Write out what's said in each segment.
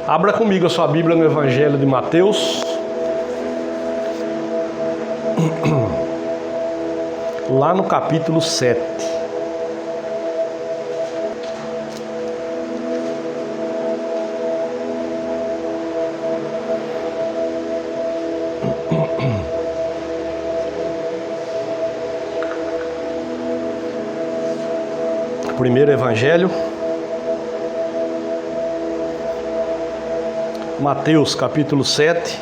Abra comigo a sua Bíblia no Evangelho de Mateus. Lá no capítulo 7. Primeiro Evangelho, Mateus capítulo 7.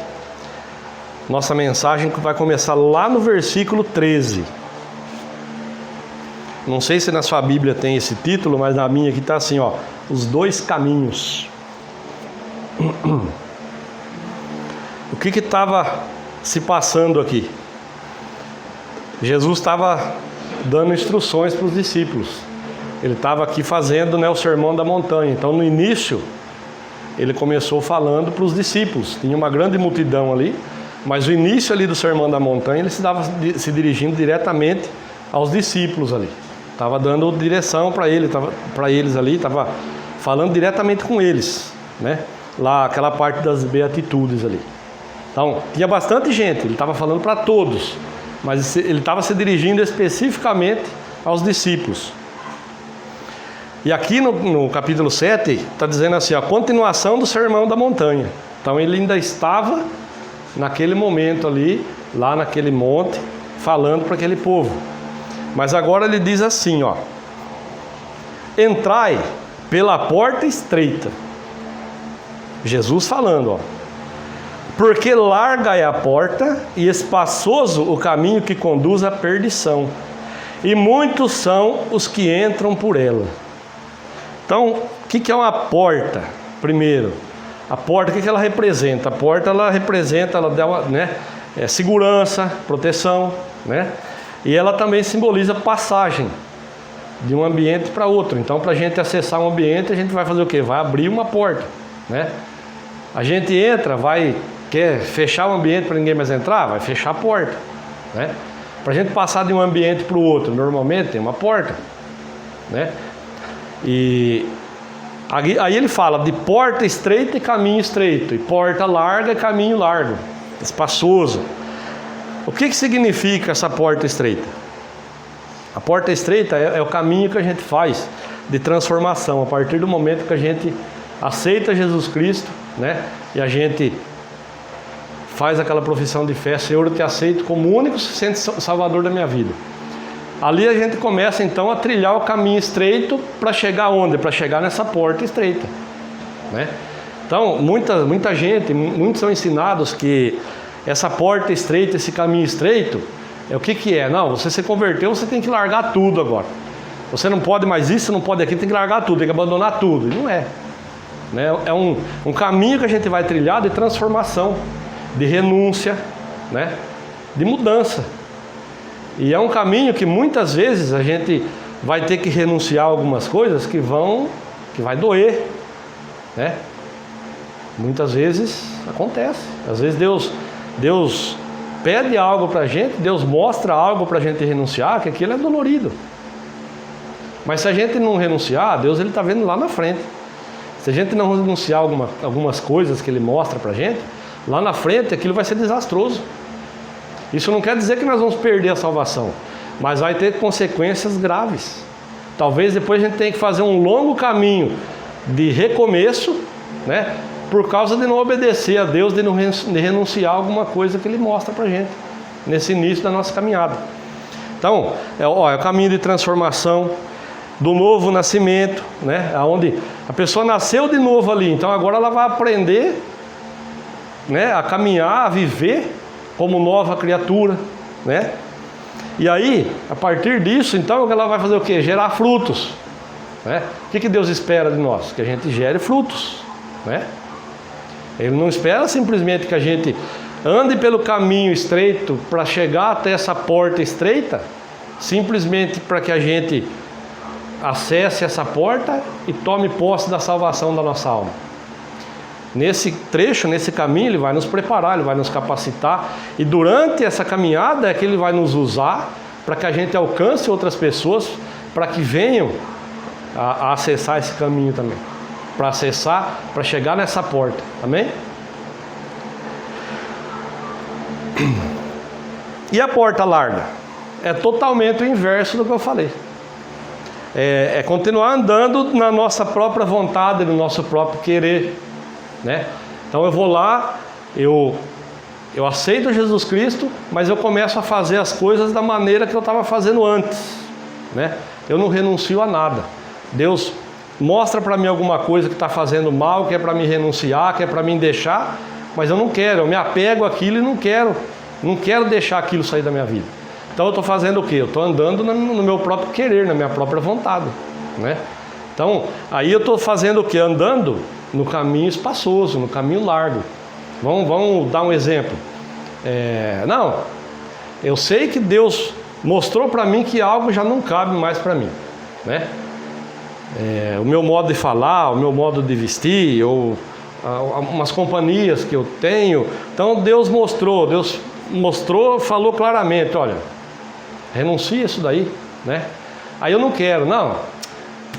Nossa mensagem vai começar lá no versículo 13. Não sei se na sua Bíblia tem esse título, mas na minha aqui está assim, ó: os dois caminhos. O que estava se passando aqui? Jesus estava dando instruções para os discípulos. Ele estava aqui fazendo, o Sermão da Montanha. Então, no início, ele começou falando para os discípulos. Tinha uma grande multidão ali, mas o início ali do Sermão da Montanha, ele estava se dirigindo diretamente aos discípulos ali. Estava dando direção para eles ali, estava falando diretamente com eles, né? Lá, aquela parte das beatitudes ali. Então, tinha bastante gente, ele estava falando para todos, mas ele estava se dirigindo especificamente aos discípulos. E aqui no capítulo 7, está dizendo assim, a continuação do Sermão da Montanha. Então ele ainda estava naquele momento ali, lá naquele monte, falando para aquele povo. Mas agora ele diz assim, ó: entrai pela porta estreita. Jesus falando, ó: porque larga é a porta e espaçoso o caminho que conduz à perdição, e muitos são os que entram por ela. Então, o que é uma porta? Primeiro, a porta, o que ela representa? A porta, ela representa, ela dá uma, segurança, proteção, né? E ela também simboliza passagem de um ambiente para outro. Então, para a gente acessar um ambiente, a gente vai fazer o quê? Vai abrir uma porta, né? A gente entra, quer fechar o ambiente para ninguém mais entrar? Vai fechar a porta, né? Para a gente passar de um ambiente para o outro, normalmente tem uma porta, né? E aí ele fala de porta estreita e caminho estreito, e porta larga e caminho largo, espaçoso. O que significa essa porta estreita? A porta estreita é o caminho que a gente faz de transformação, a partir do momento que a gente aceita Jesus Cristo, né? E a gente faz aquela profissão de fé: Senhor, eu te aceito como único Salvador da minha vida. Ali a gente começa então a trilhar o caminho estreito para chegar onde? Para chegar nessa porta estreita, né? Então, muita gente, muitos são ensinados que essa porta estreita, esse caminho estreito, é o que é? Não, você se converteu, você tem que largar tudo agora. Você não pode mais isso, não pode aquilo, tem que largar tudo, tem que abandonar tudo. E não é, né? É um caminho que a gente vai trilhar de transformação, de renúncia, né? De mudança. E é um caminho que muitas vezes a gente vai ter que renunciar a algumas coisas que vai doer, né? Muitas vezes acontece. Às vezes Deus pede algo para a gente, Deus mostra algo para a gente renunciar, que aquilo é dolorido. Mas se a gente não renunciar, Deus está vendo lá na frente. Se a gente não renunciar a algumas coisas que Ele mostra para a gente, lá na frente aquilo vai ser desastroso. Isso não quer dizer que nós vamos perder a salvação, mas vai ter consequências graves. Talvez depois a gente tenha que fazer um longo caminho de recomeço, né? Por causa de não obedecer a Deus, de renunciar a alguma coisa que Ele mostra pra gente nesse início da nossa caminhada. Então, é o caminho de transformação, do novo nascimento, né? Onde a pessoa nasceu de novo ali, então agora ela vai aprender, né, a caminhar, a viver como nova criatura, né? E aí, a partir disso, então, ela vai fazer o quê? Gerar frutos, né? O que Deus espera de nós? Que a gente gere frutos, né? Ele não espera simplesmente que a gente ande pelo caminho estreito para chegar até essa porta estreita, simplesmente para que a gente acesse essa porta e tome posse da salvação da nossa alma. Nesse trecho, nesse caminho, Ele vai nos preparar, Ele vai nos capacitar, e durante essa caminhada é que Ele vai nos usar para que a gente alcance outras pessoas, para que venham a acessar esse caminho também. para acessar, para chegar nessa porta. Amém? E a porta larga? É totalmente o inverso do que eu falei. É continuar andando na nossa própria vontade, no nosso próprio querer, né? Então eu vou lá, eu aceito Jesus Cristo, mas eu começo a fazer as coisas da maneira que eu estava fazendo antes, né? Eu não renuncio a nada. Deus mostra para mim alguma coisa que está fazendo mal, que é para me renunciar, que é para me deixar, mas eu não quero, eu me apego àquilo e não quero deixar aquilo sair da minha vida. Então eu estou fazendo o quê? Eu estou andando no meu próprio querer, na minha própria vontade, né? Então, aí eu estou fazendo o quê? Andando no caminho espaçoso, no caminho largo. Vamos dar um exemplo. Não, eu sei que Deus mostrou para mim que algo já não cabe mais para mim, né? O meu modo de falar, o meu modo de vestir, ou umas companhias que eu tenho. Então Deus mostrou, falou claramente, olha, renuncia isso daí, né? Aí eu não quero,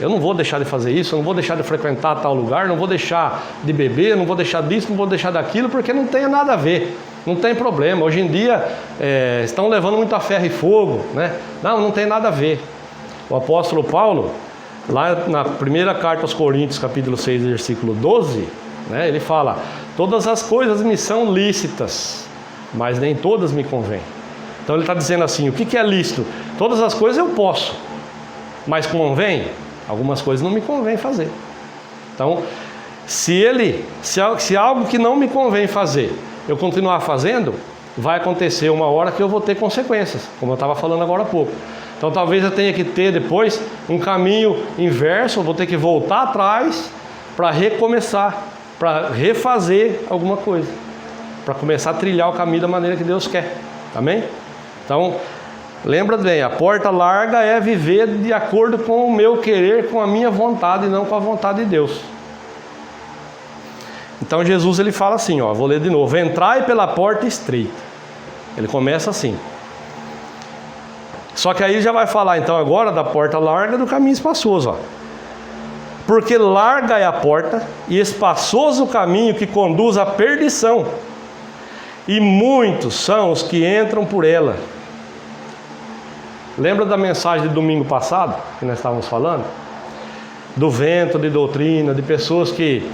eu não vou deixar de fazer isso, eu não vou deixar de frequentar tal lugar, não vou deixar de beber, não vou deixar disso, não vou deixar daquilo, porque não tem nada a ver, não tem problema. Hoje em dia estão levando muito a ferro e fogo, né? Não tem nada a ver. O apóstolo Paulo, lá na primeira carta aos Coríntios, capítulo 6, versículo 12, né, ele fala: todas as coisas me são lícitas, mas nem todas me convêm. Então ele está dizendo assim, o que é lícito? Todas as coisas eu posso, mas convém? Algumas coisas não me convém fazer. Então, se algo que não me convém fazer, eu continuar fazendo, vai acontecer uma hora que eu vou ter consequências, como eu estava falando agora há pouco. Então talvez eu tenha que ter depois um caminho inverso, eu vou ter que voltar atrás para recomeçar, para refazer alguma coisa, para começar a trilhar o caminho da maneira que Deus quer. Amém? Então, lembra bem, a porta larga é viver de acordo com o meu querer, com a minha vontade e não com a vontade de Deus. Então Jesus ele fala assim, vou ler de novo: entrai pela porta estreita. Ele começa assim. Só que aí já vai falar então agora da porta larga, do caminho espaçoso, porque larga é a porta e espaçoso o caminho que conduz à perdição, e muitos são os que entram por ela. Lembra da mensagem de domingo passado, que nós estávamos falando? Do vento de doutrina, de pessoas que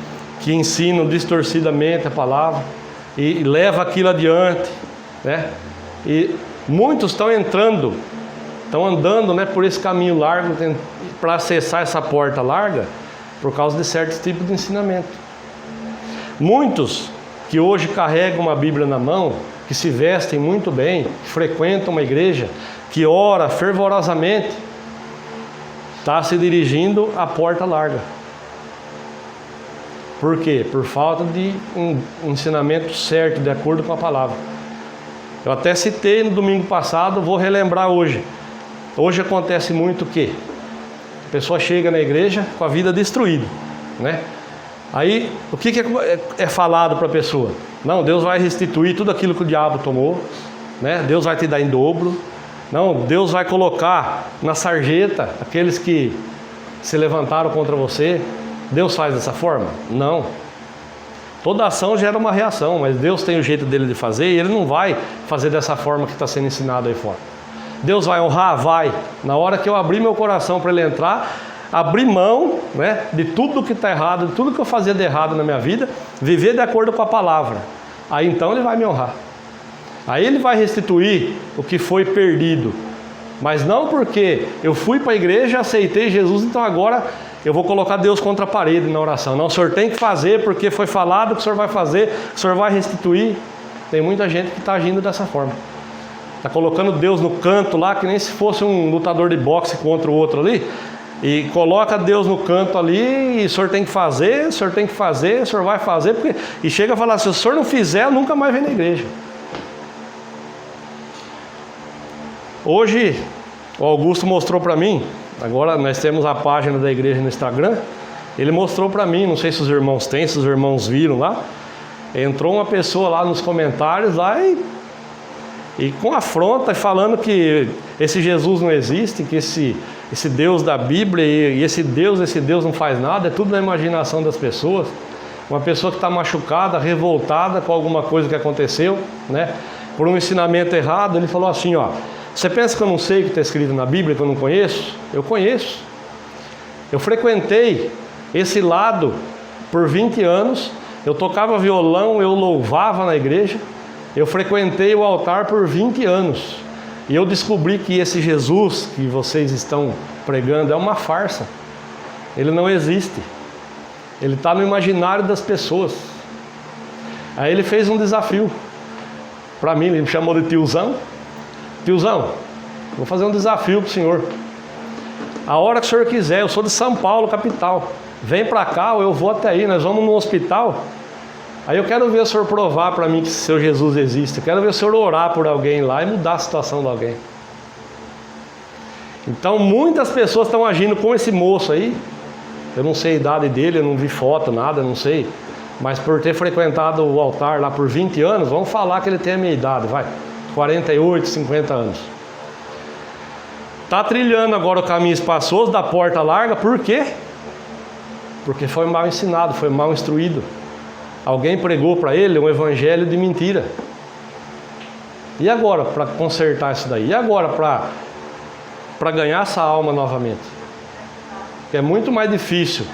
ensinam distorcidamente a palavra e levam aquilo adiante, né? E muitos estão andando, né, por esse caminho largo para acessar essa porta larga por causa de certos tipos de ensinamento. Muitos que hoje carregam uma Bíblia na mão, que se vestem muito bem, que frequentam uma igreja, que ora fervorosamente, está se dirigindo à porta larga. Por quê? Por falta de um ensinamento certo, de acordo com a palavra. Eu até citei no domingo passado, vou relembrar hoje. Hoje acontece muito o quê? A pessoa chega na igreja com a vida destruída, né? Aí, o que é falado para a pessoa? Não, Deus vai restituir tudo aquilo que o diabo tomou, né? Deus vai te dar em dobro. Não, Deus vai colocar na sarjeta aqueles que se levantaram contra você. Deus faz dessa forma? Não. Toda ação gera uma reação, mas Deus tem o jeito dele de fazer e Ele não vai fazer dessa forma que está sendo ensinado aí fora. Deus vai honrar? Vai. Na hora que eu abrir meu coração para Ele entrar, abrir mão, né, de tudo que está errado, de tudo que eu fazia de errado na minha vida, viver de acordo com a palavra. Aí então Ele vai me honrar. Aí Ele vai restituir o que foi perdido. Mas não porque eu fui para a igreja, aceitei Jesus, então agora eu vou colocar Deus contra a parede na oração. Não, o senhor tem que fazer porque foi falado que o senhor vai fazer, o senhor vai restituir. Tem muita gente que está agindo dessa forma. Está colocando Deus no canto lá, que nem se fosse um lutador de boxe contra o outro ali. E coloca Deus no canto ali, e o senhor tem que fazer, o senhor tem que fazer, o senhor vai fazer. E chega a falar, se o senhor não fizer, eu nunca mais vem na igreja. Hoje, o Augusto mostrou para mim, agora nós temos a página da igreja no Instagram, ele mostrou para mim, não sei se os irmãos têm, se os irmãos viram lá, entrou uma pessoa lá nos comentários lá e E com afronta, falando que esse Jesus não existe, que esse Deus da Bíblia e esse Deus não faz nada, é tudo na imaginação das pessoas. Uma pessoa que está machucada, revoltada com alguma coisa que aconteceu, né? Por um ensinamento errado, ele falou assim, ó: você pensa que eu não sei o que está escrito na Bíblia, que eu não conheço? Eu conheço. Eu frequentei esse lado por 20 anos, eu tocava violão, eu louvava na igreja, eu frequentei o altar por 20 anos. E eu descobri que esse Jesus que vocês estão pregando é uma farsa. Ele não existe. Ele está no imaginário das pessoas. Aí ele fez um desafio para mim, ele me chamou de tiozão. Tiozão, vou fazer um desafio para o senhor. A hora que o senhor quiser, eu sou de São Paulo, capital. Vem para cá ou eu vou até aí, nós vamos no hospital. Aí eu quero ver o senhor provar para mim que seu Jesus existe. Eu quero ver o senhor orar por alguém lá e mudar a situação de alguém. Então muitas pessoas estão agindo com esse moço aí. Eu não sei a idade dele, eu não vi foto, nada, não sei. Mas por ter frequentado o altar lá por 20 anos, vamos falar que ele tem a minha idade, vai. 48, 50 anos. Está trilhando agora o caminho espaçoso da porta larga, por quê? Porque foi mal ensinado, foi mal instruído. Alguém pregou para ele um evangelho de mentira. E agora para consertar isso daí? E agora para ganhar essa alma novamente? É muito mais difícil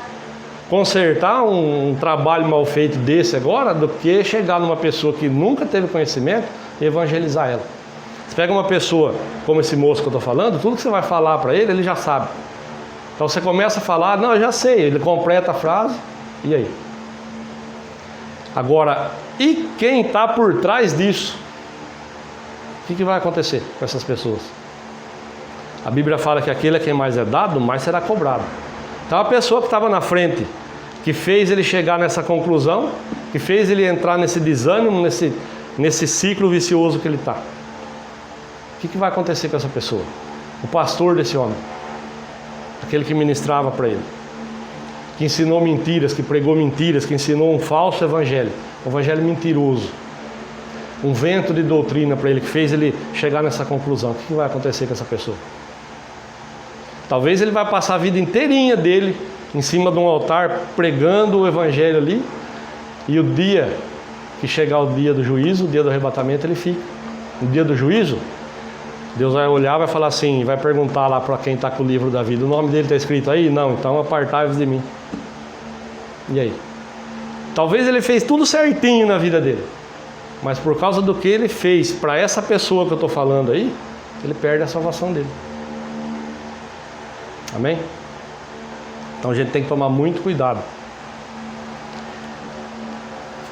consertar um trabalho mal feito desse agora do que chegar numa pessoa que nunca teve conhecimento e evangelizar ela. Você pega uma pessoa como esse moço que eu estou falando, tudo que você vai falar para ele, ele já sabe. Então você começa a falar, não, eu já sei, ele completa a frase, e aí? Agora, e quem está por trás disso? O que vai acontecer com essas pessoas? A Bíblia fala que aquele a quem mais é dado, mais será cobrado. Então a pessoa que estava na frente, que fez ele chegar nessa conclusão, que fez ele entrar nesse desânimo, nesse ciclo vicioso que ele está. O que vai acontecer com essa pessoa? O pastor desse homem, aquele que ministrava para ele, que ensinou mentiras, que pregou mentiras, que ensinou um falso evangelho, um evangelho mentiroso, um vento de doutrina para ele, que fez ele chegar nessa conclusão. O que vai acontecer com essa pessoa? Talvez ele vai passar a vida inteirinha dele em cima de um altar pregando o evangelho ali, e o dia que chegar o dia do juízo, o dia do arrebatamento, ele fica. No dia do juízo, Deus vai olhar, vai falar assim, vai perguntar lá para quem está com o livro da vida, o nome dele está escrito aí? Não, então apartai-vos de mim. E aí? Talvez ele fez tudo certinho na vida dele, mas por causa do que ele fez para essa pessoa que eu estou falando aí, ele perde a salvação dele. Amém? Então a gente tem que tomar muito cuidado.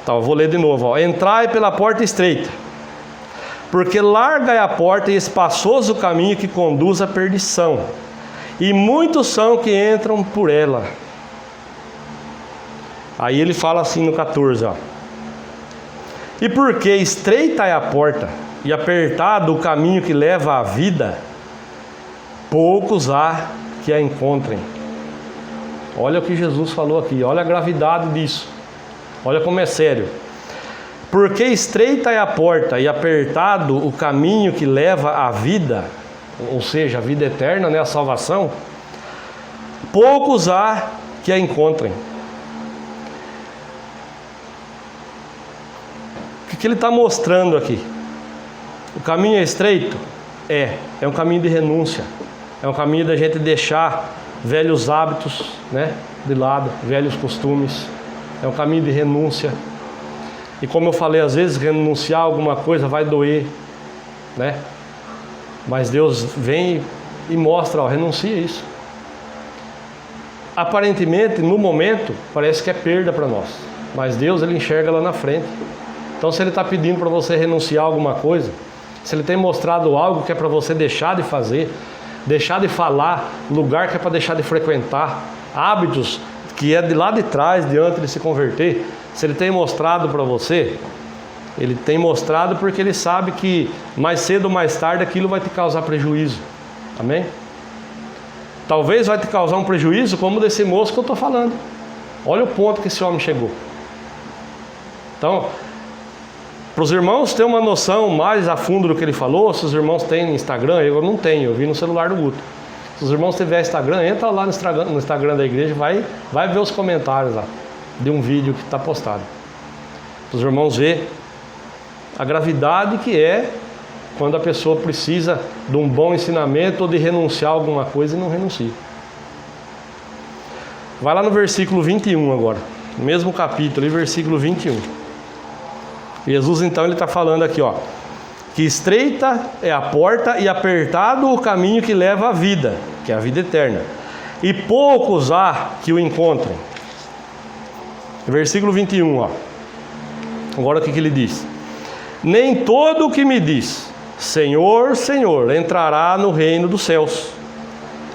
Então eu vou ler de novo, ó. Entrai pela porta estreita, porque larga é a porta e espaçoso o caminho que conduz à perdição, e muitos são que entram por ela. Aí ele fala assim no 14, ó: e porque estreita é a porta e apertado o caminho que leva à vida, poucos há que a encontrem. Olha o que Jesus falou aqui, olha a gravidade disso, olha como é sério. Porque estreita é a porta e apertado o caminho que leva à vida, ou seja, a vida eterna, né, a salvação, poucos há que a encontrem. O que ele está mostrando aqui? O caminho é estreito? É um caminho de renúncia, é um caminho da gente deixar velhos hábitos, né, de lado, velhos costumes, é um caminho de renúncia. E como eu falei, às vezes renunciar a alguma coisa vai doer, né? Mas Deus vem e mostra, ó, renuncia isso. Aparentemente, no momento, parece que é perda para nós, mas Deus, ele enxerga lá na frente. Então se ele está pedindo para você renunciar a alguma coisa, se ele tem mostrado algo que é para você deixar de fazer, deixar de falar, lugar que é para deixar de frequentar, hábitos que é de lá de trás, de antes de se converter, se ele tem mostrado para você, ele tem mostrado porque ele sabe que mais cedo ou mais tarde aquilo vai te causar prejuízo. Amém? Talvez vai te causar um prejuízo como desse moço que eu estou falando. Olha o ponto que esse homem chegou. Então, Para os irmãos terem uma noção mais a fundo do que ele falou, se os irmãos têm Instagram, eu não tenho, eu vi no celular do Guto. Se os irmãos tiverem Instagram, entra lá no Instagram da igreja, vai ver os comentários lá, de um vídeo que está postado. Para os irmãos verem a gravidade que é quando a pessoa precisa de um bom ensinamento ou de renunciar a alguma coisa e não renuncia. Vai lá no versículo 21 agora, no mesmo capítulo, versículo 21. Jesus então ele está falando aqui, ó, que estreita é a porta e apertado o caminho que leva à vida, que é a vida eterna, e poucos há que o encontrem. Versículo 21, ó. Agora o que ele diz? Nem todo o que me diz Senhor, Senhor, entrará no reino dos céus.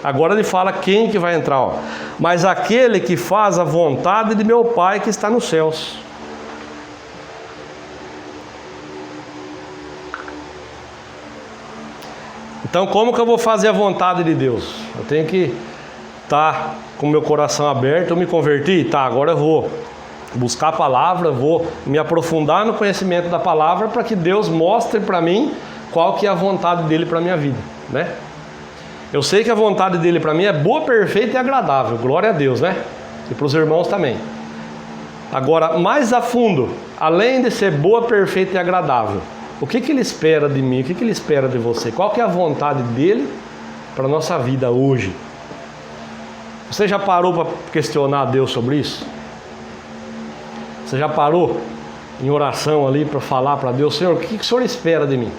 Agora ele fala quem que vai entrar, ó. Mas aquele que faz a vontade de meu Pai que está nos céus. Então como que eu vou fazer a vontade de Deus? Eu tenho que estar com o meu coração aberto, eu me converti? Tá, agora eu vou buscar a palavra, vou me aprofundar no conhecimento da palavra para que Deus mostre para mim qual que é a vontade dele para a minha vida, né? Eu sei que a vontade dele para mim é boa, perfeita e agradável, glória a Deus, né? E para os irmãos também. Agora, mais a fundo, além de ser boa, perfeita e agradável, o que ele espera de mim, o que ele espera de você? Qual que é a vontade dele para a nossa vida hoje? Você já parou para questionar a Deus sobre isso? Você já parou em oração ali para falar para Deus, Senhor, o que o Senhor espera de mim?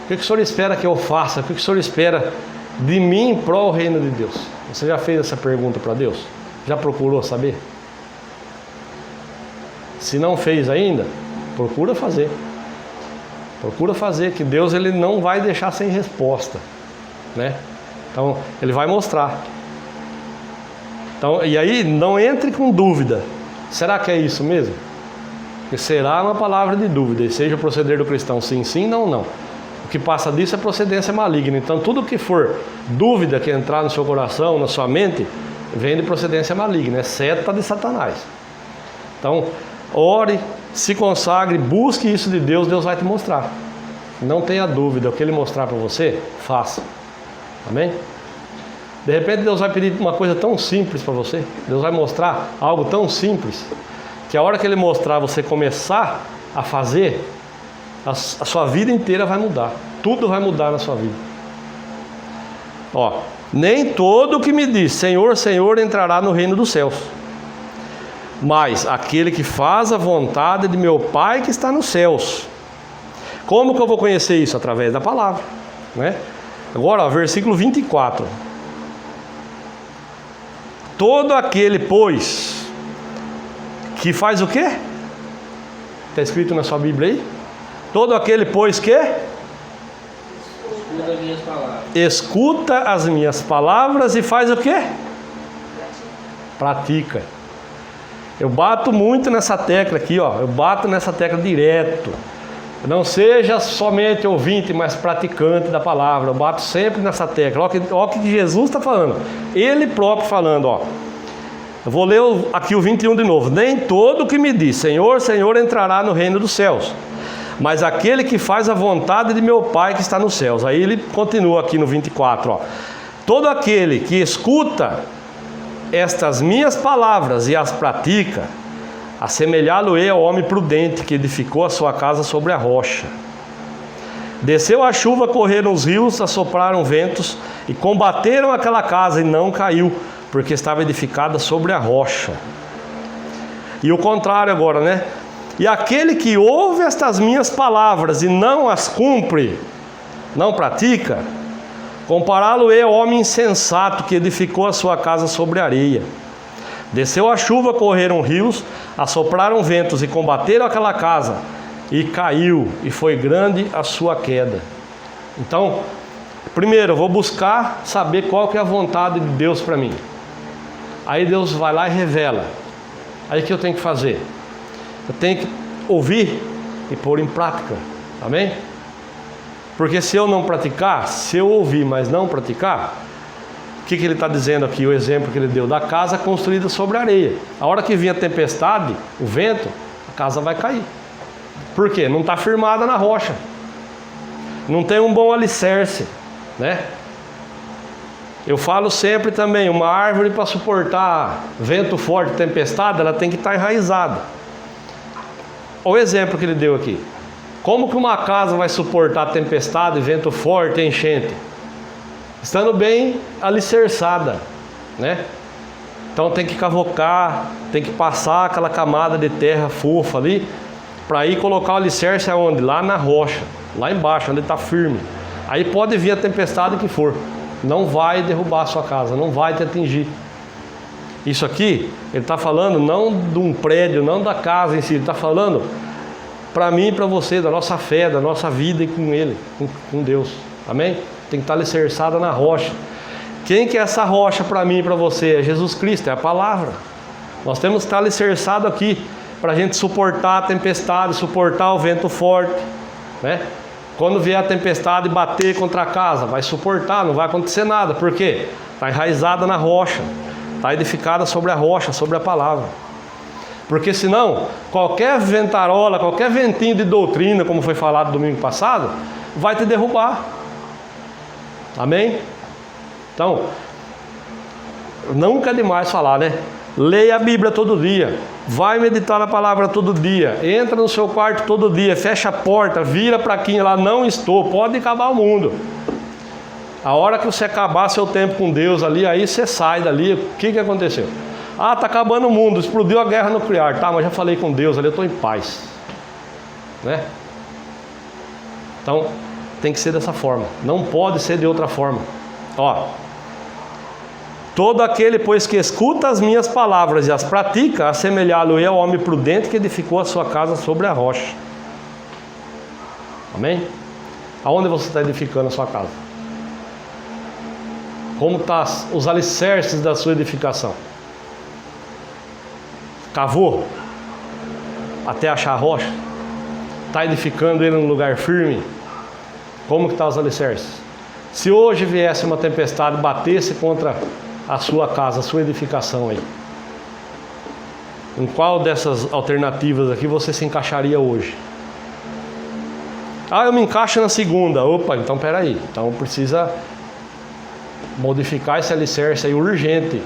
O que o Senhor espera que eu faça? O que o Senhor espera de mim em prol do reino de Deus? Você já fez essa pergunta para Deus? Já procurou saber? Se não fez ainda, procura fazer. Procura fazer, que Deus ele não vai deixar sem resposta, né? Então, ele vai mostrar. Então, e aí, não entre com dúvida. Será que é isso mesmo? Porque será uma palavra de dúvida. E seja o proceder do cristão sim, sim, não, não. O que passa disso é procedência maligna. Então, tudo que for dúvida que entrar no seu coração, na sua mente, vem de procedência maligna. É seta de Satanás. Então, ore, se consagre, busque isso de Deus, Deus vai te mostrar. Não tenha dúvida, o que Ele mostrar para você, faça. Amém? De repente Deus vai pedir uma coisa tão simples para você, Deus vai mostrar algo tão simples, que a hora que Ele mostrar, você começar a fazer, a sua vida inteira vai mudar. Tudo vai mudar na sua vida. Ó, nem todo o que me diz Senhor, Senhor entrará no reino dos céus, mas aquele que faz a vontade de meu Pai que está nos céus. Como que eu vou conhecer isso? Através da palavra, né? Agora, ó, versículo 24. Todo aquele, pois, que faz o quê? Está escrito na sua Bíblia aí? Todo aquele, pois, que? Escuta as minhas palavras. Escuta as minhas palavras e faz o quê? Pratica. Eu bato muito nessa tecla aqui, ó. Eu bato nessa tecla direto. Não seja somente ouvinte, mas praticante da palavra. Eu bato sempre nessa tecla. Olha o que Jesus está falando. Ele próprio falando, ó. Eu vou ler aqui o 21 de novo. Nem todo que me diz Senhor, Senhor entrará no reino dos céus, mas aquele que faz a vontade de meu Pai que está nos céus. Aí ele continua aqui no 24, ó. Todo aquele que escuta estas minhas palavras e as pratica, assemelhá-lo-ei ao homem prudente que edificou a sua casa sobre a rocha. Desceu a chuva, correram os rios, assopraram ventos e combateram aquela casa e não caiu, porque estava edificada sobre a rocha. E o contrário agora, né? E aquele que ouve estas minhas palavras e não as cumpre, não pratica, compará-lo-ei ao homem insensato que edificou a sua casa sobre a areia. Desceu a chuva, correram rios, assopraram ventos e combateram aquela casa, e caiu, e foi grande a sua queda. Então, primeiro eu vou buscar saber qual que é a vontade de Deus para mim. Aí Deus vai lá e revela. Aí o que eu tenho que fazer? Eu tenho que ouvir e pôr em prática. Amém? Porque se eu não praticar, se eu ouvir, mas não praticar, o que ele está dizendo aqui? O exemplo que ele deu da casa construída sobre areia. A hora que vinha a tempestade, o vento, a casa vai cair. Por quê? Não está firmada na rocha. Não tem um bom alicerce, né? Eu falo sempre também, uma árvore para suportar vento forte, tempestade, ela tem que estar enraizada. Olha o exemplo que ele deu aqui. Como que uma casa vai suportar tempestade, vento forte, enchente? Estando bem alicerçada, né? Então tem que cavocar, tem que passar aquela camada de terra fofa ali, para ir colocar o alicerce aonde? Lá na rocha, lá embaixo, onde está firme. Aí pode vir a tempestade que for, não vai derrubar a sua casa, não vai te atingir. Isso aqui, ele está falando não de um prédio, não da casa em si, ele está falando para mim e para você, da nossa fé, da nossa vida com Ele, com Deus. Amém? Tem que estar alicerçada na rocha. Quem que é essa rocha para mim e para você? É Jesus Cristo, é a palavra. Nós temos que estar alicerçado aqui, para a gente suportar a tempestade, suportar o vento forte, né? Quando vier a tempestade bater contra a casa, vai suportar, não vai acontecer nada. Por quê? Está enraizada na rocha, está edificada sobre a rocha, sobre a palavra. Porque senão, qualquer ventarola, qualquer ventinho de doutrina, como foi falado domingo passado, vai te derrubar. Amém? Então, nunca é demais falar, né? Leia a Bíblia todo dia, vai meditar na palavra todo dia, entra no seu quarto todo dia, fecha a porta, vira para quem lá, não estou, pode acabar o mundo. A hora que você acabar seu tempo com Deus ali, aí você sai dali. O que aconteceu? Ah, está acabando o mundo, explodiu a guerra nuclear. Tá, mas já falei com Deus ali, eu estou em paz, né? Então, tem que ser dessa forma, não pode ser de outra forma. Ó, todo aquele, pois, que escuta as minhas palavras e as pratica, assemelhá-lo-ei ao homem prudente que edificou a sua casa sobre a rocha. Amém? Aonde você está edificando a sua casa? Como estão os alicerces da sua edificação? Cavou até achar a rocha? Está edificando ele num lugar firme? Como que estão os alicerces? Se hoje viesse uma tempestade, batesse contra a sua casa, a sua edificação aí, em qual dessas alternativas aqui você se encaixaria hoje? Ah, eu me encaixo na segunda. Opa, então peraí, então precisa modificar esse alicerce aí urgente.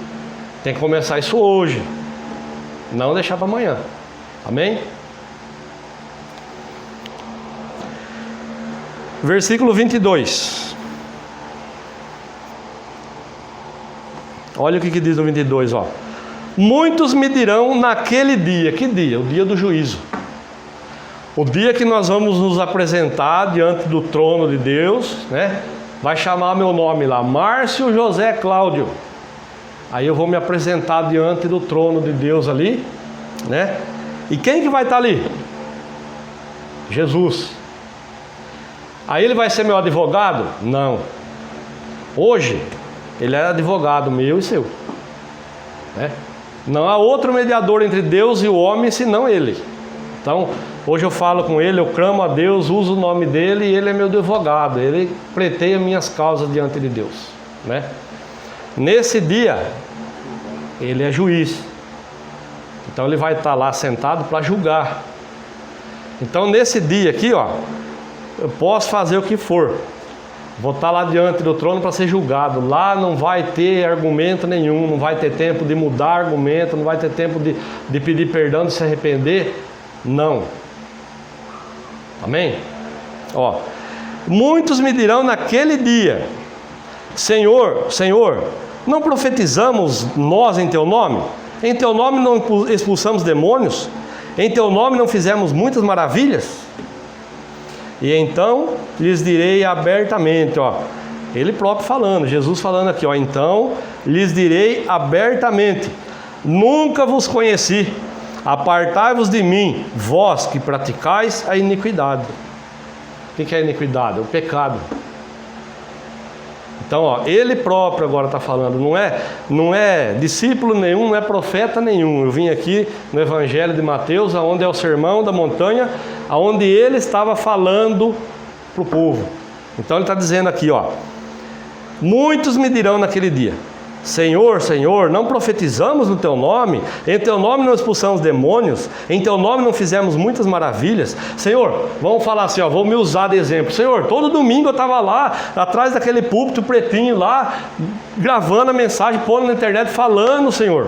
Tem que começar isso hoje, não deixar para amanhã. Amém? Versículo 22. Olha o que diz no 22, ó. Muitos me dirão naquele dia. Que dia? O dia do juízo. O dia que nós vamos nos apresentar diante do trono de Deus, né? Vai chamar meu nome lá, Márcio José Cláudio. Aí eu vou me apresentar diante do trono de Deus ali, né? E quem que vai estar ali? Jesus. Aí ele vai ser meu advogado? Não. Hoje ele é advogado meu e seu, né? Não há outro mediador entre Deus e o homem senão ele. Então, hoje eu falo com ele, eu clamo a Deus, uso o nome dele e ele é meu advogado. Ele pleiteia minhas causas diante de Deus, né? Nesse dia, ele é juiz. Então ele vai estar lá sentado para julgar. Então nesse dia aqui, ó, eu posso fazer o que for. Vou estar lá diante do trono para ser julgado. Lá não vai ter argumento nenhum, não vai ter tempo de mudar argumento, não vai ter tempo de pedir perdão, de se arrepender. Não. Amém? Ó, muitos me dirão naquele dia: Senhor, Senhor, não profetizamos nós em Teu nome? Em Teu nome não expulsamos demônios? Em Teu nome não fizemos muitas maravilhas? E então lhes direi abertamente, ó, ele próprio falando, Jesus falando aqui, ó, então lhes direi abertamente: nunca vos conheci, apartai-vos de mim, vós que praticais a iniquidade. O que é a iniquidade? O pecado. Então, ó, ele próprio agora está falando, não é discípulo nenhum, não é profeta nenhum. Eu vim aqui no Evangelho de Mateus, onde é o sermão da montanha, onde ele estava falando para o povo. Então ele está dizendo aqui, ó, muitos me dirão naquele dia: Senhor, Senhor, não profetizamos no Teu nome? Em Teu nome não expulsamos demônios? Em Teu nome não fizemos muitas maravilhas? Senhor, vamos falar assim, vou me usar de exemplo. Senhor, todo domingo eu estava lá, atrás daquele púlpito pretinho lá, gravando a mensagem, pondo na internet, falando, Senhor.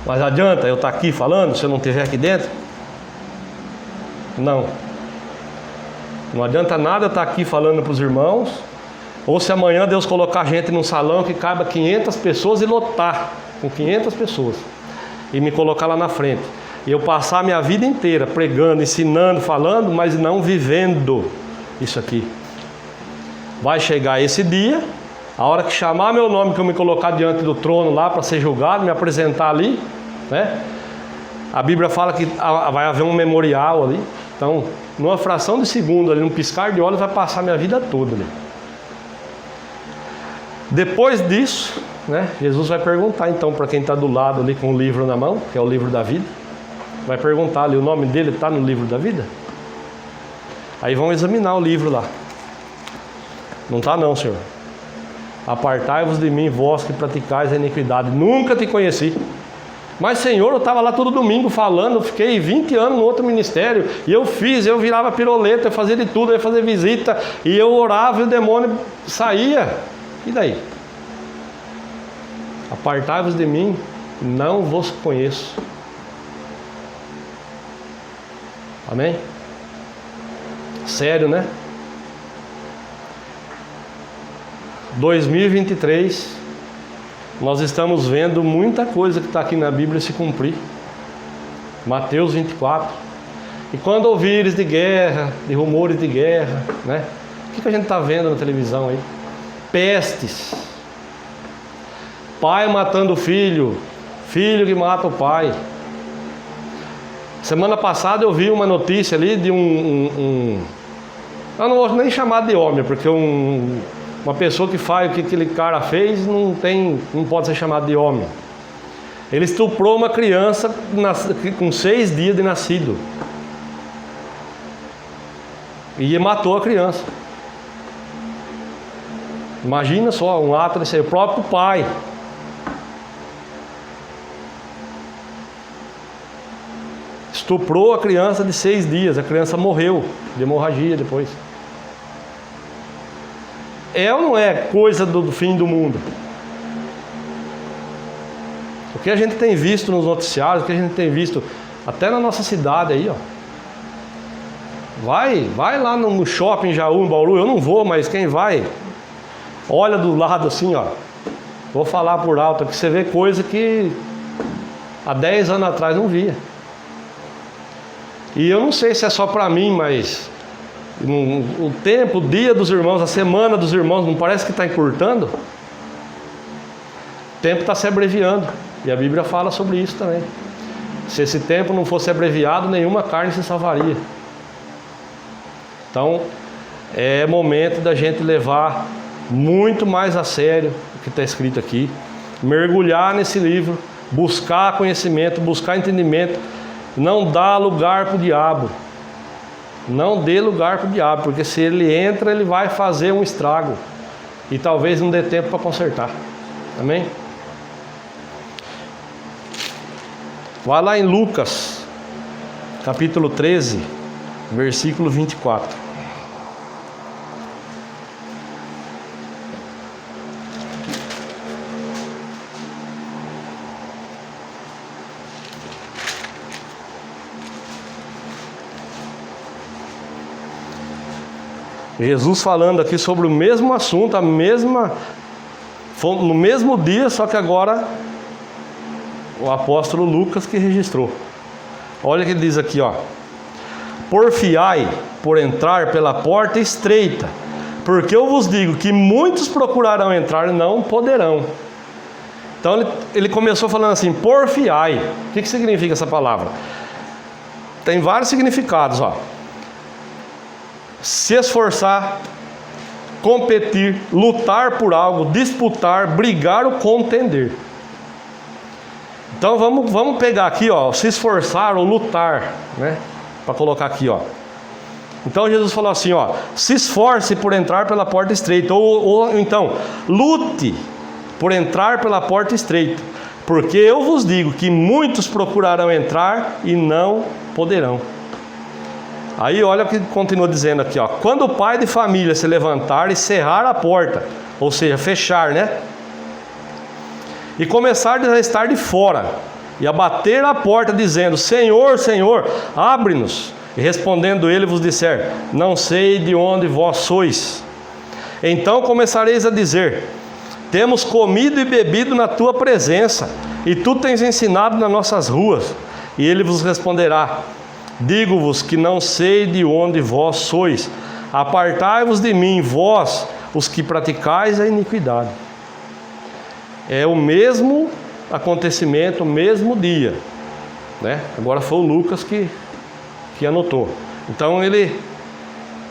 Mas adianta eu estar aqui falando, se eu não estiver aqui dentro? Não. Não adianta nada eu estar aqui falando para os irmãos, ou se amanhã Deus colocar gente num salão que caiba 500 pessoas e lotar com 500 pessoas, e me colocar lá na frente, e eu passar a minha vida inteira pregando, ensinando, falando, mas não vivendo isso aqui. Vai chegar esse dia, a hora que chamar meu nome, que eu me colocar diante do trono lá para ser julgado, me apresentar ali, né? A Bíblia fala que vai haver um memorial ali. Então, numa fração de segundo, ali, num piscar de olhos, vai passar minha vida toda ali. Depois disso, né, Jesus vai perguntar então para quem está do lado ali com o livro na mão, que é o livro da vida, vai perguntar ali, o nome dele está no livro da vida? Aí vão examinar o livro lá. Não está não, Senhor. Apartai-vos de mim, vós que praticais a iniquidade, nunca te conheci. Mas, Senhor, eu estava lá todo domingo falando, eu fiquei 20 anos no outro ministério, e eu virava piroleta, eu fazia de tudo, eu ia fazer visita, e eu orava e o demônio saía. E daí? Apartai-vos de mim, não vos conheço. Amém? Sério, né? 2023, nós estamos vendo muita coisa que está aqui na Bíblia se cumprir. Mateus 24. E quando ouvires de guerra, de rumores de guerra, né? O que a gente está vendo na televisão aí? Pestes, pai matando o filho, filho que mata o pai. Semana passada eu vi uma notícia ali de eu não vou nem chamar de homem, porque uma pessoa que faz o que aquele cara fez não pode ser chamado de homem. Ele estuprou uma criança com 6 dias de nascido e matou a criança. Imagina só, um ato desse aí, o próprio pai. Estuprou a criança de 6 dias, a criança morreu de hemorragia depois. É ou não é coisa do fim do mundo? O que a gente tem visto nos noticiários, o que a gente tem visto até na nossa cidade aí, ó. Vai lá no shopping Jaú, em Bauru, eu não vou, mas quem vai, olha do lado assim, ó. Vou falar por alto, que você vê coisa que há 10 anos atrás não via. E eu não sei se é só para mim, mas o tempo, o dia dos irmãos, a semana dos irmãos, não parece que está encurtando? O tempo está se abreviando. E a Bíblia fala sobre isso também. Se esse tempo não fosse abreviado, nenhuma carne se salvaria. Então, é momento da gente levar muito mais a sério o que está escrito aqui, mergulhar nesse livro, buscar conhecimento, buscar entendimento, não dá lugar para o diabo, não dê lugar para o diabo, porque se ele entra, ele vai fazer um estrago, e talvez não dê tempo para consertar. Amém? Vai lá em Lucas, capítulo 13, versículo 24. Jesus falando aqui sobre o mesmo assunto, no mesmo dia, só que agora o apóstolo Lucas que registrou. Olha o que ele diz aqui, ó. Porfiai por entrar pela porta estreita, porque eu vos digo que muitos procurarão entrar e não poderão. Então ele começou falando assim, porfiai. O que significa essa palavra? Tem vários significados, ó. Se esforçar, competir, lutar por algo, disputar, brigar ou contender. Então vamos pegar aqui, ó, se esforçar ou lutar, né? Para colocar aqui, ó. Então Jesus falou assim, ó, se esforce por entrar pela porta estreita, ou então lute por entrar pela porta estreita. Porque eu vos digo que muitos procurarão entrar e não poderão. Aí olha o que continua dizendo aqui, ó. Quando o pai de família se levantar e cerrar a porta, ou seja, fechar, né? E começar a estar de fora, e a bater a porta dizendo: Senhor, Senhor, abre-nos. E respondendo ele vos disser: não sei de onde vós sois. Então começareis a dizer: temos comido e bebido na tua presença, e tu tens ensinado nas nossas ruas. E ele vos responderá: digo-vos que não sei de onde vós sois. Apartai-vos de mim, vós, os que praticais a iniquidade. É o mesmo acontecimento, o mesmo dia, né? Agora foi o Lucas que anotou. Então ele,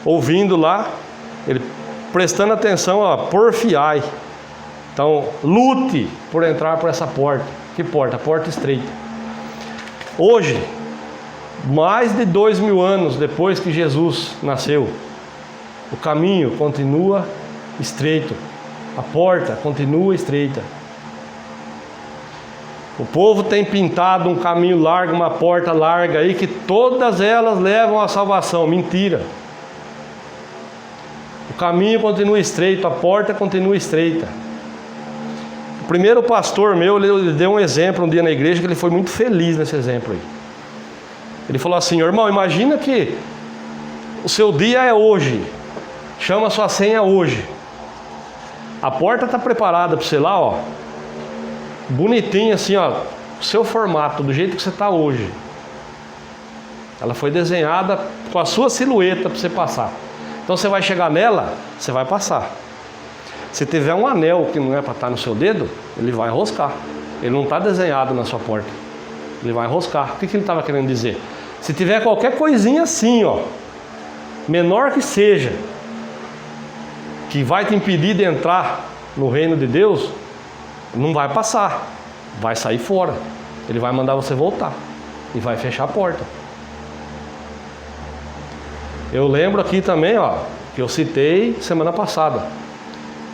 ouvindo lá, ele prestando atenção, ó, porfiai. Então, lute por entrar por essa porta. Que porta? A porta estreita. Hoje, mais de 2000 anos depois que Jesus nasceu, o caminho continua estreito, a porta continua estreita. O povo tem pintado um caminho largo, uma porta larga aí, que todas elas levam à salvação. Mentira. O caminho continua estreito, a porta continua estreita. O primeiro pastor meu, ele deu um exemplo um dia na igreja, que ele foi muito feliz nesse exemplo aí. Ele falou assim: irmão, imagina que o seu dia é hoje, chama a sua senha hoje. A porta está preparada para você lá, ó, bonitinho assim, ó, o seu formato, do jeito que você está hoje. Ela foi desenhada com a sua silhueta para você passar. Então você vai chegar nela, você vai passar. Se tiver um anel que não é para estar no seu dedo, ele vai enroscar. Ele não está desenhado na sua porta, ele vai enroscar. O que ele estava querendo dizer? Se tiver qualquer coisinha assim, ó, menor que seja, que vai te impedir de entrar no reino de Deus, não vai passar, vai sair fora. Ele vai mandar você voltar e vai fechar a porta. Eu lembro aqui também, ó, que eu citei semana passada.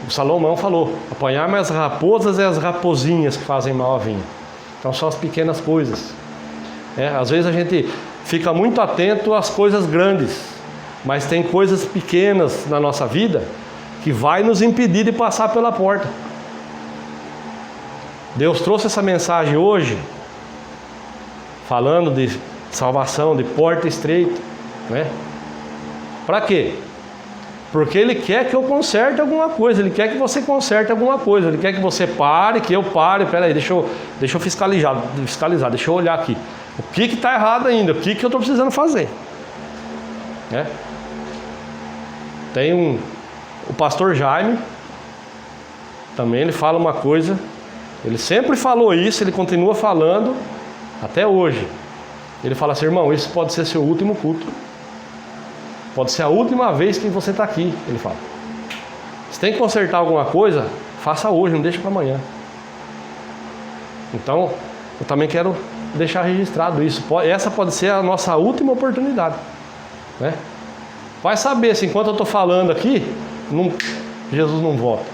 O Salomão falou: apanhar-me as raposas e as raposinhas que fazem mal a vinho. Então são as pequenas coisas. Às vezes a gente fica muito atento às coisas grandes, mas tem coisas pequenas na nossa vida que vai nos impedir de passar pela porta. Deus trouxe essa mensagem hoje, falando de salvação, de porta estreita, né? Para quê? Porque Ele quer que eu conserte alguma coisa, Ele quer que você conserte alguma coisa, Ele quer que você pare, que eu pare. Peraí, deixa eu fiscalizar, deixa eu olhar aqui. O que está errado ainda? O que eu estou precisando fazer? Tem o pastor Jaime, também ele fala uma coisa, ele sempre falou isso, ele continua falando até hoje. Ele fala assim: irmão, isso pode ser seu último culto. Pode ser a última vez que você está aqui. Ele fala: se tem que consertar alguma coisa, faça hoje, não deixa para amanhã. Então, eu também quero deixar registrado isso. Essa pode ser a nossa última oportunidade, né? Vai saber se enquanto eu estou falando aqui, Jesus não volta,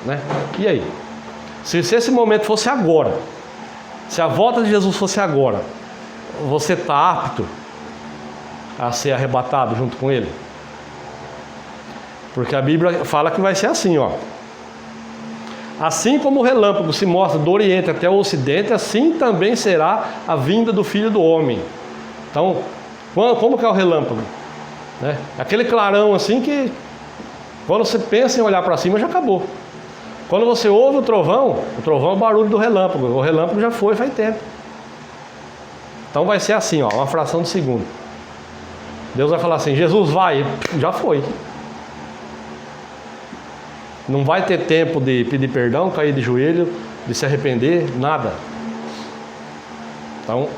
né? E aí? Se esse momento fosse agora, se a volta de Jesus fosse agora, você está apto a ser arrebatado junto com Ele? Porque a Bíblia fala que vai ser assim, ó. Assim como o relâmpago se mostra do Oriente até o Ocidente, assim também será a vinda do Filho do Homem. Então, como que é o relâmpago? Aquele clarão assim que, quando você pensa em olhar para cima, já acabou. Quando você ouve o trovão é o barulho do relâmpago. O relâmpago já foi faz tempo. Então vai ser assim, ó, uma fração de segundo. Deus vai falar assim: Jesus vai, já foi. Não vai ter tempo de pedir perdão, cair de joelho, de se arrepender, nada. Então,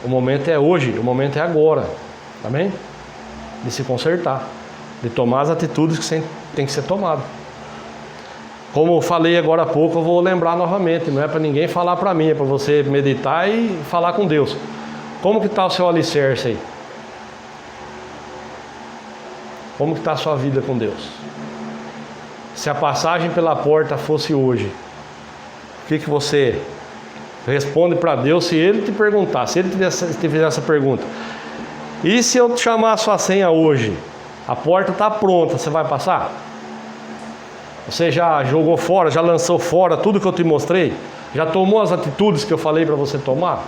o momento é hoje, o momento é agora. Amém? De se consertar, de tomar as atitudes que tem que ser tomado. Como eu falei agora há pouco, eu vou lembrar novamente. Não é para ninguém falar para mim, é para você meditar e falar com Deus. Como que está o seu alicerce aí? Como que está a sua vida com Deus? Se a passagem pela porta fosse hoje, O que você responde para Deus se Ele te perguntar, se Ele te fizer essa pergunta? E se eu te chamar a sua senha hoje? A porta está pronta, você vai passar? Você já jogou fora, já lançou fora tudo que eu te mostrei? Já tomou as atitudes que eu falei para você tomar?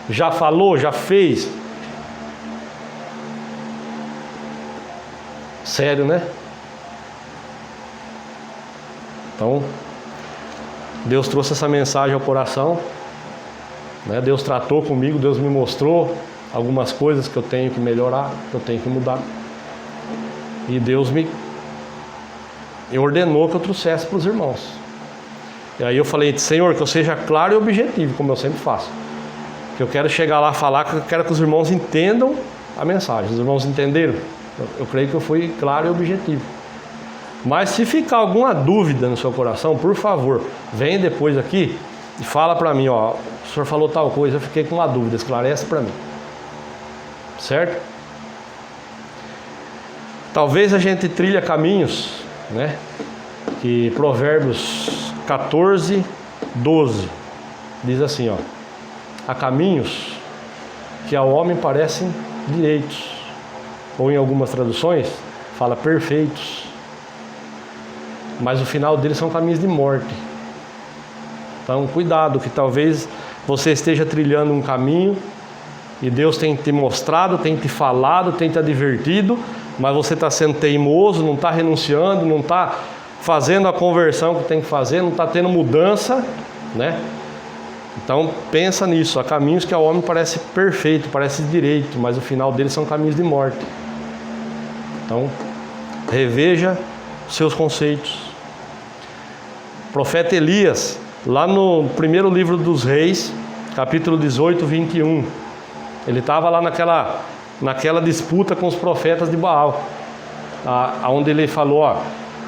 Já falou, já fez? Sério, né? Então, Deus trouxe essa mensagem ao coração, né? Deus tratou comigo, Deus me mostrou algumas coisas que eu tenho que melhorar, que eu tenho que mudar. E Deus me ordenou que eu trouxesse para os irmãos. E aí eu falei, Senhor, que eu seja claro e objetivo, como eu sempre faço. Que eu quero chegar lá falar, que eu quero que os irmãos entendam a mensagem. Os irmãos entenderam? Eu creio que eu fui claro e objetivo. Mas se ficar alguma dúvida no seu coração, por favor, vem depois aqui e fala para mim, ó, o senhor falou tal coisa, eu fiquei com uma dúvida, esclarece para mim. Certo? Talvez a gente trilha caminhos, né? Que Provérbios 14, 12 diz assim, ó: há caminhos que ao homem parecem direitos, ou em algumas traduções fala perfeitos, mas o final deles são caminhos de morte. Então cuidado, que talvez você esteja trilhando um caminho e Deus tem te mostrado, tem te falado, tem te advertido, mas você está sendo teimoso, não está renunciando, não está fazendo a conversão que tem que fazer, não está tendo mudança, né? Então pensa nisso. Há caminhos que ao homem parece perfeito, parece direito, mas o final deles são caminhos de morte. Então reveja seus conceitos. O profeta Elias, lá no primeiro livro dos Reis, capítulo 18, 21, ele estava lá naquela disputa com os profetas de Baal, onde ele falou, ó,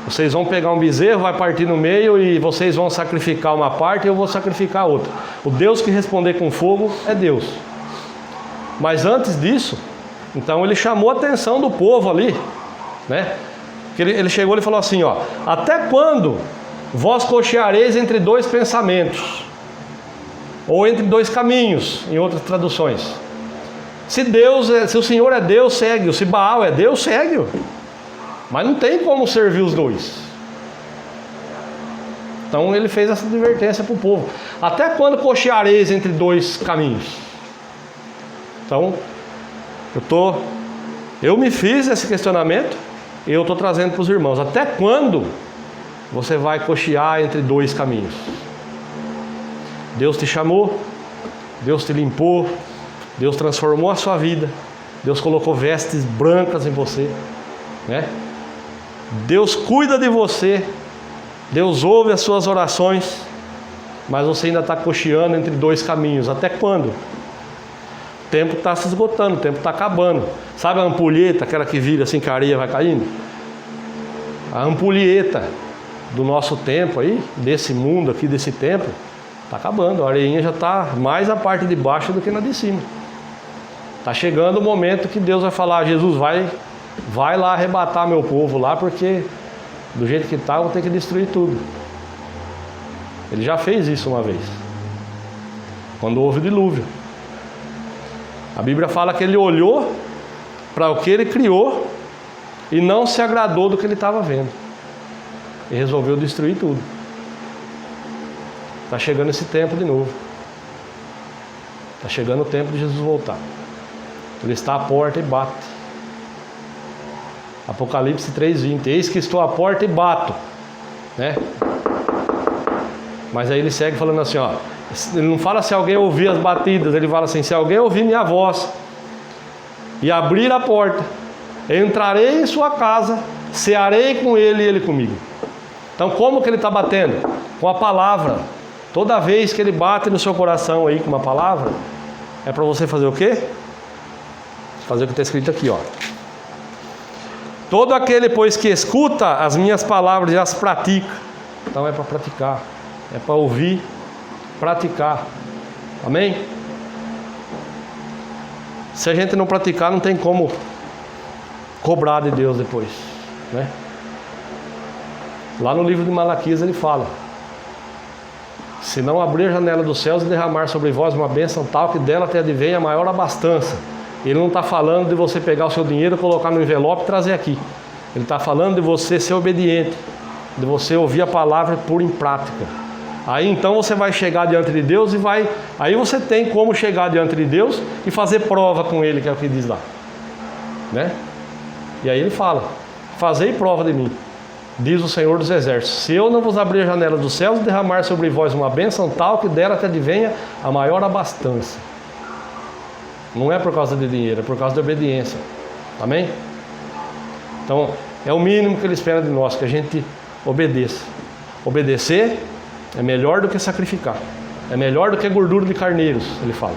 vocês vão pegar um bezerro, vai partir no meio e vocês vão sacrificar uma parte e eu vou sacrificar a outra. O Deus que responder com fogo é Deus. Mas antes disso, então ele chamou a atenção do povo ali, né? Ele chegou e falou assim, ó: até quando vós cocheareis entre dois pensamentos? Ou entre dois caminhos, em outras traduções. Se o Senhor é Deus, segue-o. Se Baal é Deus, segue-o. Mas não tem como servir os dois. Então ele fez essa advertência para o povo. Até quando cocheareis entre dois caminhos? Então, eu me fiz esse questionamento e eu estou trazendo para os irmãos. Até quando você vai cochear entre dois caminhos? Deus te chamou, Deus te limpou, Deus transformou a sua vida, Deus colocou vestes brancas em você, né? Deus cuida de você, Deus ouve as suas orações, mas você ainda está cocheando entre dois caminhos. Até quando? O tempo está se esgotando, o tempo está acabando. Sabe a ampulheta, aquela que vira assim que a areia vai caindo? A ampulheta do nosso tempo aí, desse mundo aqui, desse tempo, está acabando. A areinha já está mais a parte de baixo do que na de cima. Está chegando o momento que Deus vai falar: Jesus, vai lá arrebatar meu povo lá, porque do jeito que está eu vou ter que destruir tudo. Ele já fez isso uma vez, quando houve o dilúvio. A Bíblia fala que ele olhou para o que ele criou e não se agradou do que ele estava vendo, e resolveu destruir tudo. Está chegando esse tempo de novo. Está chegando o tempo de Jesus voltar. Ele está à porta e bate. Apocalipse 3:20. Eis que estou à porta e bato, né? Mas aí ele segue falando assim, ó. Ele não fala se alguém ouvir as batidas. Ele fala assim: se alguém ouvir minha voz e abrir a porta, entrarei em sua casa, cearei com ele e ele comigo. Então como que ele está batendo? Com a palavra. Toda vez que ele bate no seu coração aí com uma palavra, é para você fazer o quê? Fazer o que está escrito aqui, ó. Todo aquele, pois, que escuta as minhas palavras e as pratica. Então é para praticar, é para ouvir, praticar. Amém? Se a gente não praticar, não tem como cobrar de Deus depois, né? Lá no livro de Malaquias ele fala: Se não abrir a janela dos céus e derramar sobre vós uma bênção tal que dela te advenha a maior abastança. Ele não está falando de você pegar o seu dinheiro, colocar no envelope e trazer aqui. Ele está falando de você ser obediente, de você ouvir a palavra e pôr em prática. Aí então você vai chegar diante de Deus aí você tem como chegar diante de Deus e fazer prova com Ele, que é o que diz lá, né? E aí ele fala: fazei prova de mim, diz o Senhor dos Exércitos, se eu não vos abrir a janela dos céus e derramar sobre vós uma bênção tal que dela te advenha a maior abastança. Não é por causa de dinheiro, é por causa da obediência. Amém? Então é o mínimo que Ele espera de nós, que a gente obedeça. Obedecer é melhor do que sacrificar, é melhor do que gordura de carneiros, Ele fala.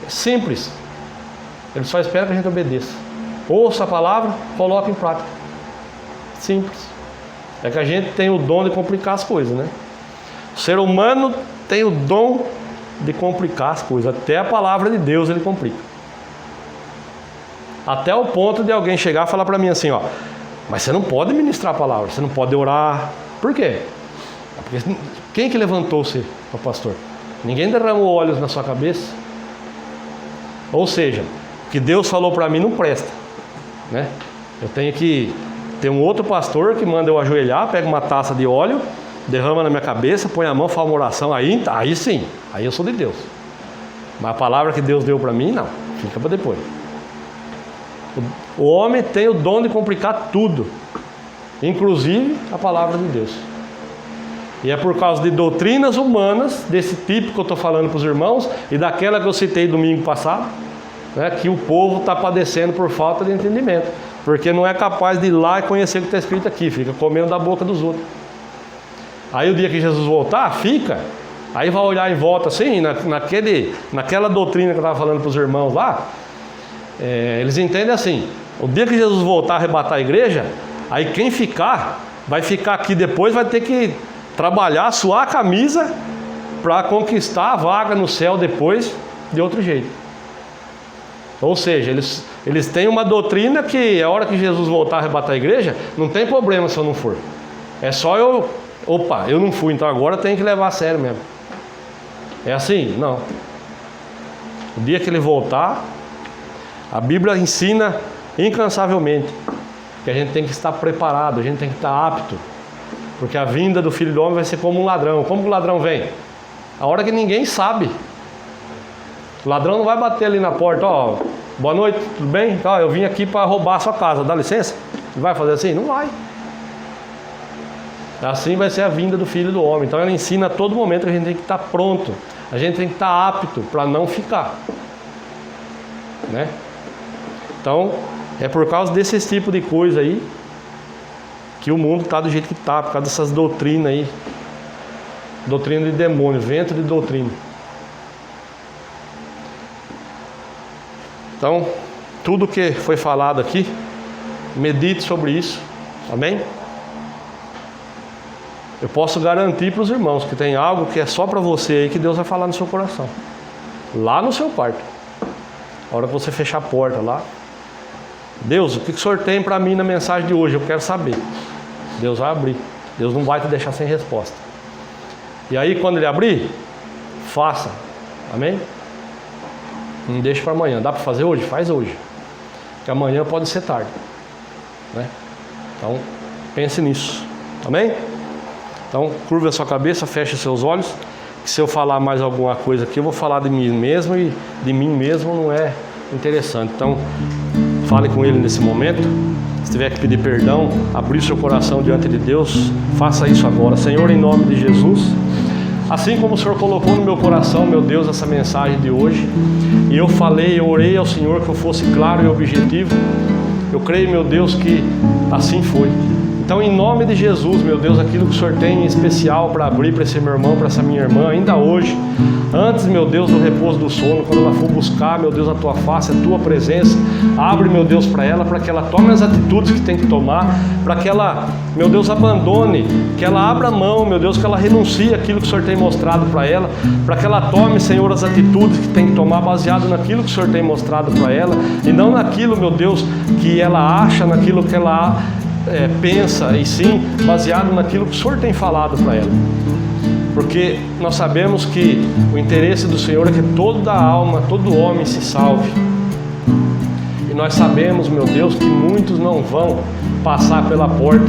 É simples. Ele só espera que a gente obedeça. Ouça a palavra, coloque em prática. Simples. É que a gente tem o dom de complicar as coisas, né? O ser humano tem o dom de complicar as coisas. Até a palavra de Deus ele complica. Até o ponto de alguém chegar e falar para mim assim, ó: mas você não pode ministrar a palavra, você não pode orar. Por quê? Porque quem que levantou você, o pastor? Ninguém derramou óleos na sua cabeça. Ou seja, o que Deus falou para mim não presta, né? Eu tenho que ter um outro pastor que manda eu ajoelhar, pega uma taça de óleo, derrama na minha cabeça, põe a mão, faz uma oração, aí sim, aí eu sou de Deus. Mas a palavra que Deus deu para mim, não, fica para depois. O homem tem o dom de complicar tudo, inclusive a palavra de Deus. E é por causa de doutrinas humanas, desse tipo que eu estou falando para os irmãos, e daquela que eu citei domingo passado, né, que o povo está padecendo por falta de entendimento, porque não é capaz de ir lá e conhecer o que está escrito aqui, fica comendo da boca dos outros. Aí o dia que Jesus voltar, aí vai olhar em volta assim, naquela doutrina que eu estava falando para os irmãos lá, eles entendem assim: o dia que Jesus voltar a arrebatar a igreja, aí quem vai ficar aqui depois, vai ter que trabalhar, suar a camisa para conquistar a vaga no céu depois de outro jeito. Ou seja, eles têm uma doutrina que a hora que Jesus voltar a arrebatar a igreja, não tem problema se eu não for. É só eu não fui, então agora eu tenho que levar a sério mesmo. É assim? Não. O dia que ele voltar, a Bíblia ensina incansavelmente que a gente tem que estar preparado, a gente tem que estar apto, porque a vinda do Filho do Homem vai ser como um ladrão. Como que o ladrão vem? A hora que ninguém sabe. O ladrão não vai bater ali na porta: ó, boa noite, tudo bem? Ó, eu vim aqui para roubar a sua casa, dá licença? Ele vai fazer assim? Não vai. Assim vai ser a vinda do Filho do Homem. Então ela ensina a todo momento que a gente tem que estar pronto, a gente tem que estar apto para não ficar, né? Então é por causa desse tipo de coisa aí que o mundo está do jeito que está, por causa dessas doutrinas aí, doutrina de demônio, vento de doutrina. Então, tudo que foi falado aqui, medite sobre isso, amém? Eu posso garantir para os irmãos que tem algo que é só para você aí, que Deus vai falar no seu coração, lá no seu quarto. A hora que você fechar a porta lá: Deus, o que o Senhor tem para mim na mensagem de hoje? Eu quero saber. Deus vai abrir. Deus não vai te deixar sem resposta. E aí quando Ele abrir, faça. Amém? Não deixe para amanhã. Dá para fazer hoje? Faz hoje. Porque amanhã pode ser tarde, né? Então pense nisso. Amém? Então curva a sua cabeça, feche seus olhos, que se eu falar mais alguma coisa aqui, eu vou falar de mim mesmo, e de mim mesmo não é interessante. Então fale com Ele nesse momento. Se tiver que pedir perdão, abrir seu coração diante de Deus, faça isso agora. Senhor, em nome de Jesus, assim como o Senhor colocou no meu coração, meu Deus, essa mensagem de hoje, e eu orei ao Senhor que eu fosse claro e objetivo, eu creio, meu Deus, que assim foi. Então, em nome de Jesus, meu Deus, aquilo que o Senhor tem em especial para abrir para esse meu irmão, para essa minha irmã, ainda hoje, antes, meu Deus, do repouso do sono, quando ela for buscar, meu Deus, a Tua face, a Tua presença, abre, meu Deus, para que ela tome as atitudes que tem que tomar, para que ela, meu Deus, abandone, que ela abra mão, meu Deus, que ela renuncie aquilo que o Senhor tem mostrado para ela, para que ela tome, Senhor, as atitudes que tem que tomar, baseado naquilo que o Senhor tem mostrado para ela, e não naquilo, meu Deus, que ela acha, naquilo que ela pensa, e sim baseado naquilo que o Senhor tem falado para ela. Porque nós sabemos que o interesse do Senhor é que toda alma, todo homem se salve. E nós sabemos, meu Deus, que muitos não vão passar pela porta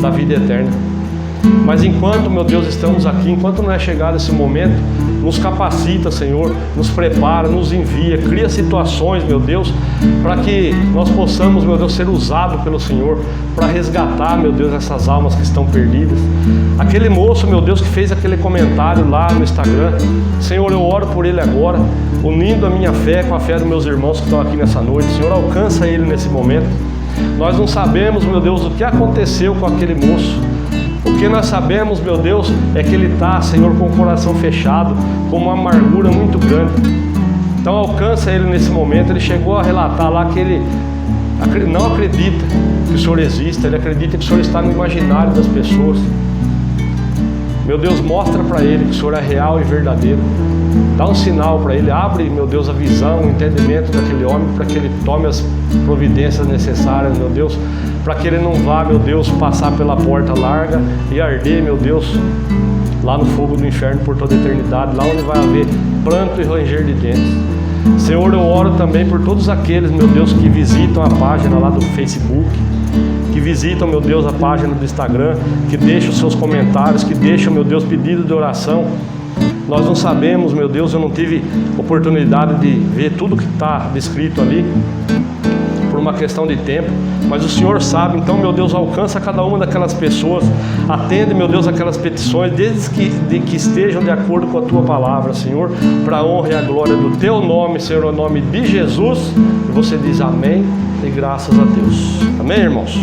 da vida eterna. Mas enquanto, meu Deus, estamos aqui, enquanto não é chegado esse momento, nos capacita, Senhor, nos prepara, nos envia, cria situações, meu Deus, para que nós possamos, meu Deus, ser usados pelo Senhor para resgatar, meu Deus, essas almas que estão perdidas. Aquele moço, meu Deus, que fez aquele comentário lá no Instagram, Senhor, eu oro por ele agora, unindo a minha fé com a fé dos meus irmãos que estão aqui nessa noite. Senhor, alcança ele nesse momento. Nós não sabemos, meu Deus, o que aconteceu com aquele moço. O que nós sabemos, meu Deus, é que ele está, Senhor, com o coração fechado, com uma amargura muito grande. Então alcança ele nesse momento. Ele chegou a relatar lá que ele não acredita que o Senhor exista, ele acredita que o Senhor está no imaginário das pessoas. Meu Deus, mostra para ele que o Senhor é real e verdadeiro. Dá um sinal para ele, abre, meu Deus, a visão, o entendimento daquele homem, para que ele tome as providências necessárias, meu Deus, para que ele não vá, meu Deus, passar pela porta larga e arder, meu Deus, lá no fogo do inferno por toda a eternidade, lá onde vai haver pranto e ranger de dentes. Senhor, eu oro também por todos aqueles, meu Deus, que visitam a página lá do Facebook, que visitam, meu Deus, a página do Instagram, que deixam os seus comentários, que deixam, meu Deus, pedido de oração. Nós não sabemos, meu Deus, eu não tive oportunidade de ver tudo que está descrito ali, por uma questão de tempo, mas o Senhor sabe. Então, meu Deus, alcança cada uma daquelas pessoas, atende, meu Deus, aquelas petições, desde que estejam de acordo com a Tua palavra, Senhor, para a honra e a glória do Teu nome, Senhor, o nome de Jesus. E você diz amém e graças a Deus. Amém, irmãos?